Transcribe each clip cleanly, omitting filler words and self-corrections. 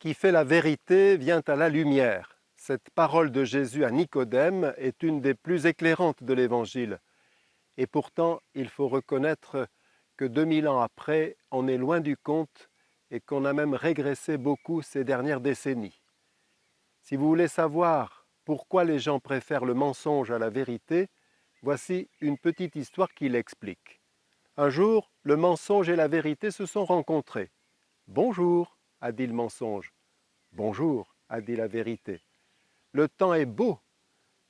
qui fait la vérité vient à la lumière. Cette parole de Jésus à Nicodème est une des plus éclairantes de l'Évangile. Et pourtant, il faut reconnaître que 2000 ans après, on est loin du compte et qu'on a même régressé beaucoup ces dernières décennies. Si vous voulez savoir pourquoi les gens préfèrent le mensonge à la vérité, voici une petite histoire qui l'explique. Un jour, le mensonge et la vérité se sont rencontrés. « Bonjour » a dit le mensonge. « Bonjour » a dit la vérité. « Le temps est beau »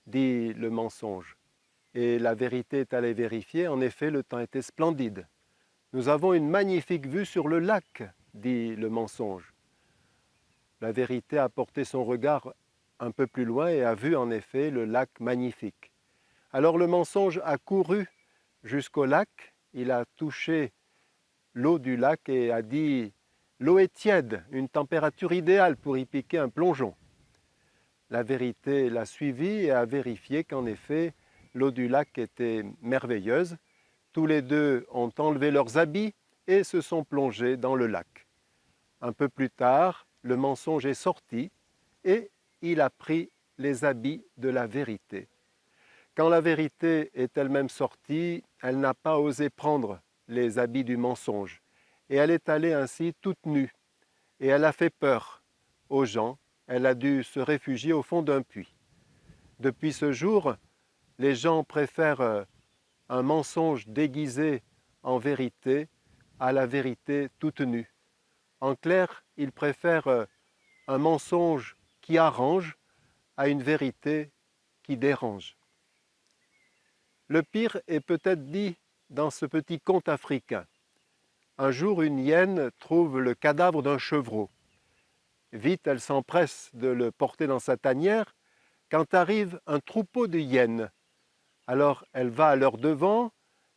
dit le mensonge. Et la vérité est allée vérifier, en effet, le temps était splendide. « Nous avons une magnifique vue sur le lac » dit le mensonge. La vérité a porté son regard un peu plus loin et a vu en effet le lac magnifique. Alors le mensonge a couru jusqu'au lac, il a touché l'eau du lac et a dit « L'eau est tiède, une température idéale pour y piquer un plongeon ». La vérité l'a suivi et a vérifié qu'en effet, l'eau du lac était merveilleuse. Tous les deux ont enlevé leurs habits et se sont plongés dans le lac. Un peu plus tard, le mensonge est sorti et il a pris les habits de la vérité. Quand la vérité est elle-même sortie, elle n'a pas osé prendre les habits du mensonge et elle est allée ainsi toute nue et elle a fait peur aux gens, elle a dû se réfugier au fond d'un puits. Depuis ce jour, les gens préfèrent un mensonge déguisé en vérité à la vérité toute nue. En clair, ils préfèrent un mensonge qui arrange à une vérité qui dérange. Le pire est peut-être dit dans ce petit conte africain. Un jour, une hyène trouve le cadavre d'un chevreau. Vite, elle s'empresse de le porter dans sa tanière quand arrive un troupeau de hyènes. Alors, elle va à leur devant,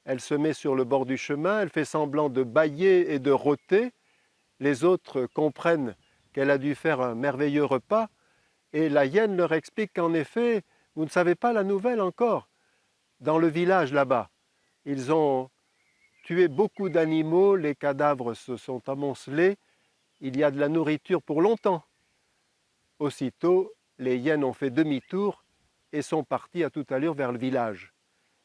elle se met sur le bord du chemin, elle fait semblant de bâiller et de rôter. Les autres comprennent qu'elle a dû faire un merveilleux repas et la hyène leur explique qu'en effet, vous ne savez pas la nouvelle encore. Dans le village là-bas, ils ont tué beaucoup d'animaux, les cadavres se sont amoncelés, il y a de la nourriture pour longtemps. Aussitôt, les hyènes ont fait demi-tour et sont partis à toute allure vers le village.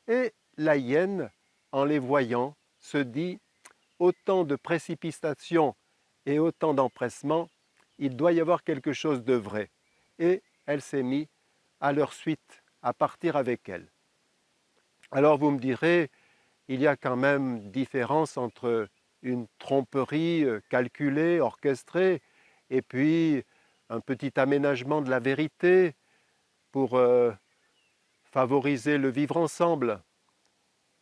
Et la hyène, en les voyant, se dit « Autant de précipitation et autant d'empressement, il doit y avoir quelque chose de vrai. » Et elle s'est mise à leur suite, à partir avec elle. Alors vous me direz, il y a quand même différence entre une tromperie calculée, orchestrée, et puis un petit aménagement de la vérité pour favoriser le vivre ensemble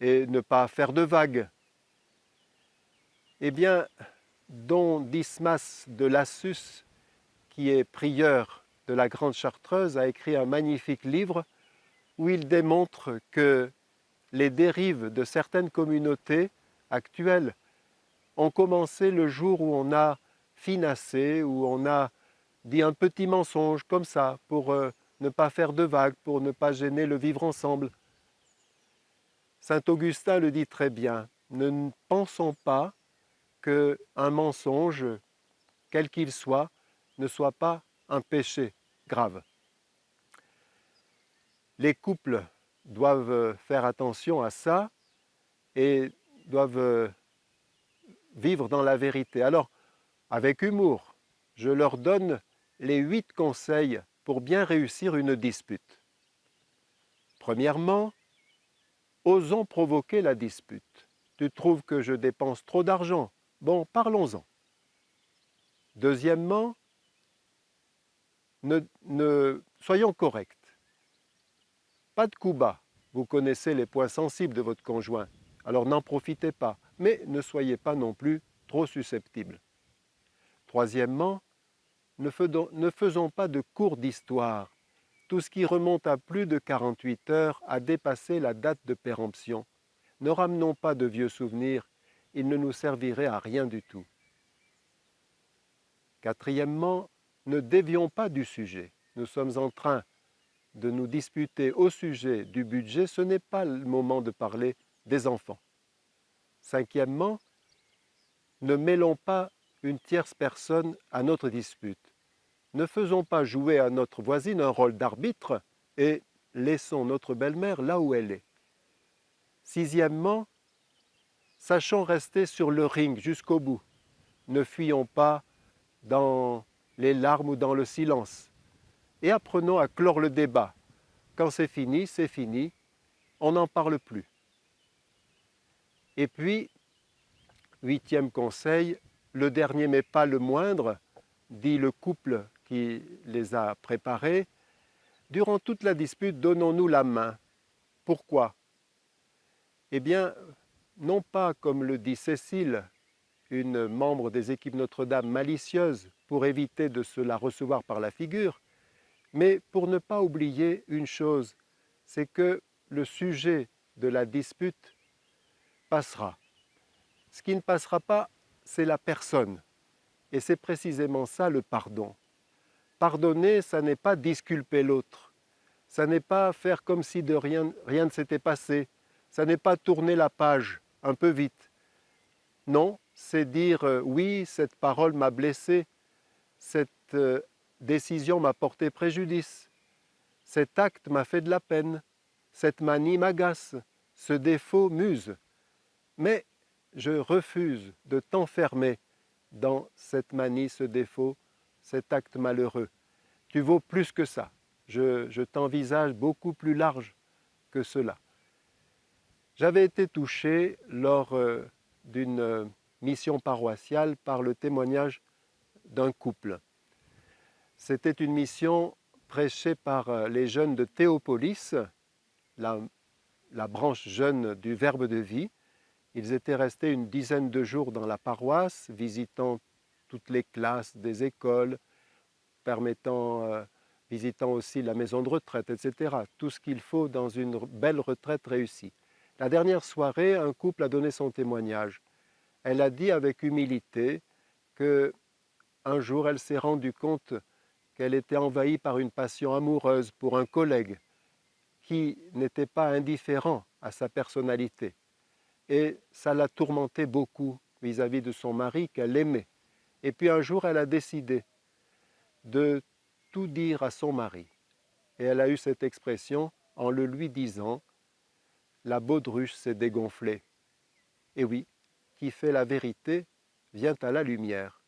et ne pas faire de vagues. Eh bien, Don Dismas de Lassus, qui est prieur de la Grande Chartreuse, a écrit un magnifique livre où il démontre que les dérives de certaines communautés actuelles ont commencé le jour où on a finassé, où on a dit un petit mensonge comme ça pour ne pas faire de vagues, pour ne pas gêner le vivre ensemble. Saint Augustin le dit très bien, ne pensons pas qu'un mensonge, quel qu'il soit, ne soit pas un péché grave. Les couples doivent faire attention à ça et doivent vivre dans la vérité. Alors, avec humour, je leur donne les 8 conseils pour bien réussir une dispute. Premièrement, osons provoquer la dispute. Tu trouves que je dépense trop d'argent? Bon, parlons-en. Deuxièmement, soyons corrects. Pas de coups bas. Vous connaissez les points sensibles de votre conjoint, alors n'en profitez pas, mais ne soyez pas non plus trop susceptibles. Troisièmement, ne faisons pas de cours d'histoire. Tout ce qui remonte à plus de 48 heures a dépassé la date de péremption. Ne ramenons pas de vieux souvenirs, ils ne nous serviraient à rien du tout. Quatrièmement, ne dévions pas du sujet. Nous sommes en train de nous disputer au sujet du budget, ce n'est pas le moment de parler des enfants. Cinquièmement, ne mêlons pas une tierce personne à notre dispute. Ne faisons pas jouer à notre voisine un rôle d'arbitre et laissons notre belle-mère là où elle est. Sixièmement, sachons rester sur le ring jusqu'au bout. Ne fuyons pas dans les larmes ou dans le silence. Et apprenons à clore le débat. Quand c'est fini, on n'en parle plus. Et puis, huitième conseil, le dernier mais pas le moindre, dit le couple qui les a préparés, durant toute la dispute, donnons-nous la main. Pourquoi? Eh bien, non pas comme le dit Cécile, une membre des équipes Notre-Dame malicieuse pour éviter de se la recevoir par la figure, mais pour ne pas oublier une chose, c'est que le sujet de la dispute passera. Ce qui ne passera pas, c'est la personne. Et c'est précisément ça le pardon. Pardonner, ça n'est pas disculper l'autre. Ça n'est pas faire comme si de rien ne s'était passé. Ça n'est pas tourner la page un peu vite. Non, c'est dire oui, cette parole m'a blessé, cette décision m'a porté préjudice, cet acte m'a fait de la peine, cette manie m'agace, ce défaut m'use. Mais je refuse de t'enfermer dans cette manie, ce défaut, cet acte malheureux. Tu vaux plus que ça. Je t'envisage beaucoup plus large que cela. J'avais été touché lors d'une mission paroissiale par le témoignage d'un couple. C'était une mission prêchée par les jeunes de Théopolis, la branche jeune du Verbe de vie. Ils étaient restés une dizaine de jours dans la paroisse, visitant toutes les classes des écoles, visitant aussi la maison de retraite, etc. Tout ce qu'il faut dans une belle retraite réussie. La dernière soirée, un couple a donné son témoignage. Elle a dit avec humilité que un jour elle s'est rendue compte qu'elle était envahie par une passion amoureuse pour un collègue qui n'était pas indifférent à sa personnalité. Et ça l'a tourmentée beaucoup vis-à-vis de son mari qu'elle aimait. Et puis un jour, elle a décidé de tout dire à son mari. Et elle a eu cette expression en le lui disant, la baudruche s'est dégonflée. Et oui, qui fait la vérité vient à la lumière.